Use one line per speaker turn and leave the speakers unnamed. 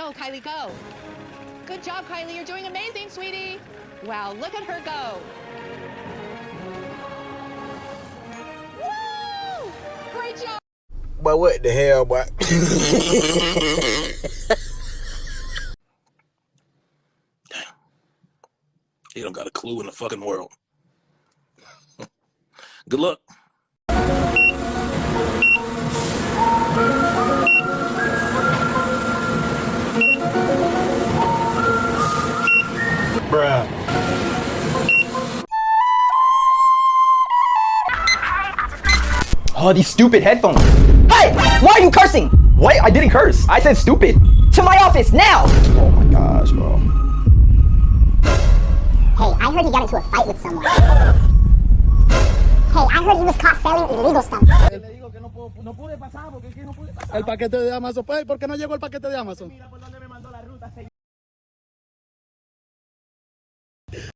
Go, Kylie, go. Good job, Kylie. You're doing amazing, sweetie. Wow, look at her go. Woo! Great job.
But what the hell, boy?
Damn. He don't got a clue in the fucking world. Good luck.
Bruh.
Oh, these stupid headphones. Hey, why are you cursing? What? I didn't curse. I said stupid. To my office, now! Oh my gosh, bro.
Hey, I heard he got into a fight with someone. Hey, I heard he was caught selling illegal stuff.
El paquete de Amazon, ¿por qué no llegó el paquete de Amazon?